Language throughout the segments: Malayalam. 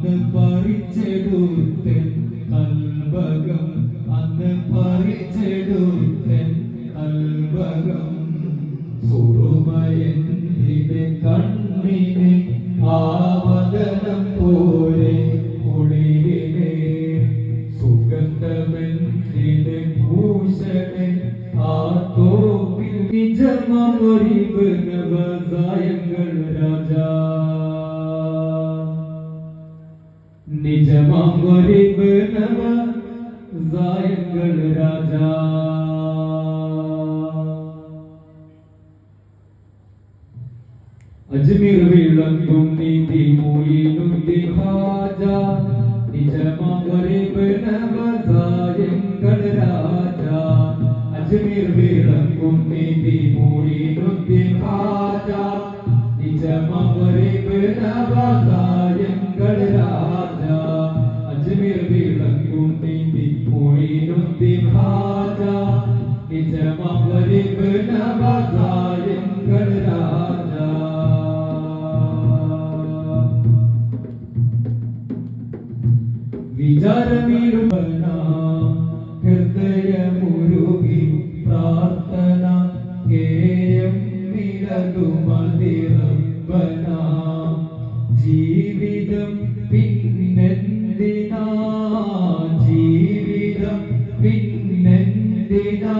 അന്ന് പറിച്ചെടുത്തൻ കൽവകം, അന്ന് പറിച്ചെടുത്തൻ കൽവകം. സുറുമയന്തിന്റെ കണ്ണിനെ ആവദനം പോലെ കുളിരിനെ, സുഗന്ധമെന്തിനെ ഭൂഷണെ ആ തോപ്പിൽ നിജമൊരിവ് നവസായങ്ങൾ രാജാ, നിജമൊരിവ് നവസായങ്ങൾ രാജാ. അജ്മീർ വിളങ്ങും നീതി മൊയിനുദ്ദീൻ ഖാജ, നിജമൊരിവ് നവസായങ്ങൾ രാജാ. അജ്മീർ വിളങ്ങും നീതി മൊയിനുദ്ദീൻ ഖാജ, നിജമൊരിവ് നവസായങ്ങൾ രാജാ. അജ്മീർ വിളങ്ങും നീതി മൊയിനുദ്ദീൻ ഖാജ, നിജമൊരിവ് നവസായങ്ങൾ രാജാ. വിചാരമീടുവന ഹൃദയമുരുകി പ്രാർത്ഥന കേയം വിലകുമതിറബന. ജീവിതം പിന്നെന്തിനാ, ജീവിതം പിന്നെന്തിനാ,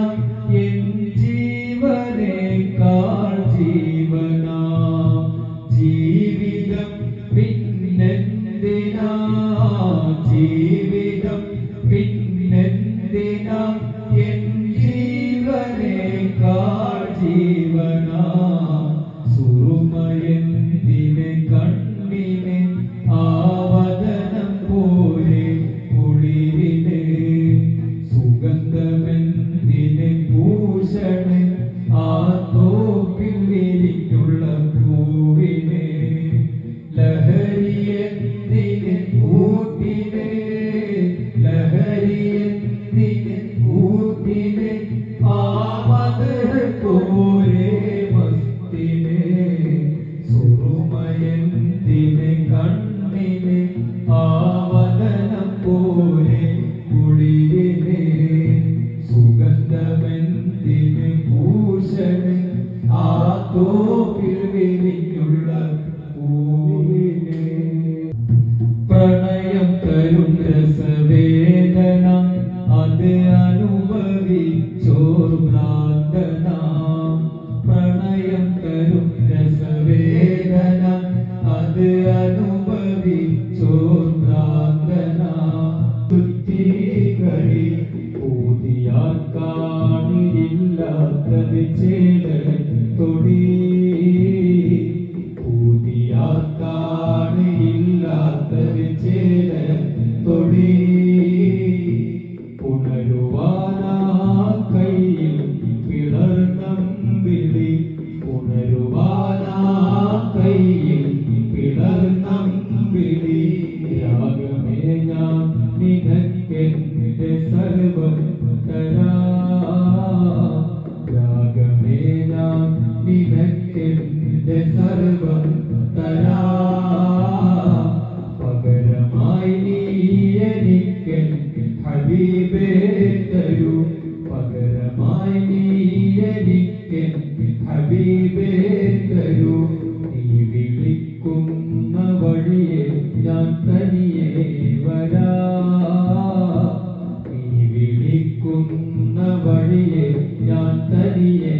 എൻ ജീവനേക്കാൾ ജീവനാ. ജീവിതം പിന്നെന്തിനാ, ജീവിതം പിന്നെന്തിനാ, എൻ ജീവനേക്കാൾ ജീവനാ. സുറുമയന്തിനെ കണ്ണിനെ ആവദനം പോലെ കുളിരിനെ, സുഗന്ധമെന്തിനെ ഭൂഷണെ ആ തോപ്പിൽ വിരിഞ്ഞുള്ള പൂവിനെ. ലഹരിയെന്തിനെ ഊട്ടിനെ, ലഹരിയെന്തിനെ ഊട്ടിനെ, ആവദന പോലെ മസ്തിനെ. സുറുമയന്തിനെ കണ്ണിനെ ആവദനം പോലെ കുളിരിനെ, സുഗന്ധമെന്തിനെ ഭൂഷണെ ആ തോപ്പിൽ വിരിഞ്ഞുള്ള പൂവിനെ. പ്രണയം തരും രസവേദന അത് അനുഭവിച്ചോർ ഭ്രാന്തന. പ്രണയം തരും രസവേദന അത് അനുഭവിച്ചോർ ഭ്രാന്തന. ചുറ്റികളി പൂതിയാൽ കാണിയില്ലാത്തത് ചേല തൊടി, പൂതിയാൽ കാണിയില്ലാത്തത് ചേല തൊടി. പുണരുവാനാ കയ്യിൽ പിളർന്നമ്പിളി, പുണരുവാനാ കയ്യിൽ പിളർന്നമ്പിളി. രാഗമേ ഞാൻ നിനക്കെന്റെ സർവം തരാം, രാഗമേ ഞാൻ നിനക്കെന്റെ സർവം തരാം. പകരമായി നീ എനിക്കെൻ ഹബീബേ തരൂ, പകരമായി നീ എനിക്കെൻ ഹബീബേ തരൂ. നീ വിളിക്കുന്ന വഴിയെ ഞാൻ തനിയെ വരാം, നീ വിളിക്കുന്ന വഴിയെ ഞാൻ തനിയെ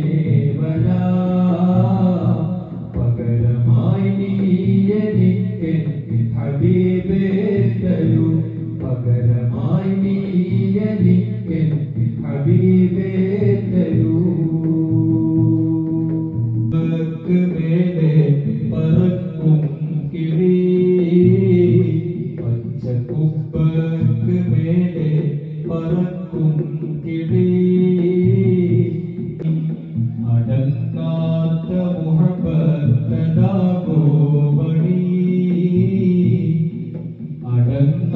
വരാം. പകരമായി നീ എനിക്കെൻ ഹബീബേ തരൂ, പകരമായി നീ എനിക്കെൻ ഹബീബേ തരൂ. മേലെ പറക്കും കിളി, പച്ചക്കുപ്പക്ക് മേലെ പറക്കും കിളി. അടങ്ങാത്ത മുഹബത്തതാ ഗോവണി, അടങ്ങ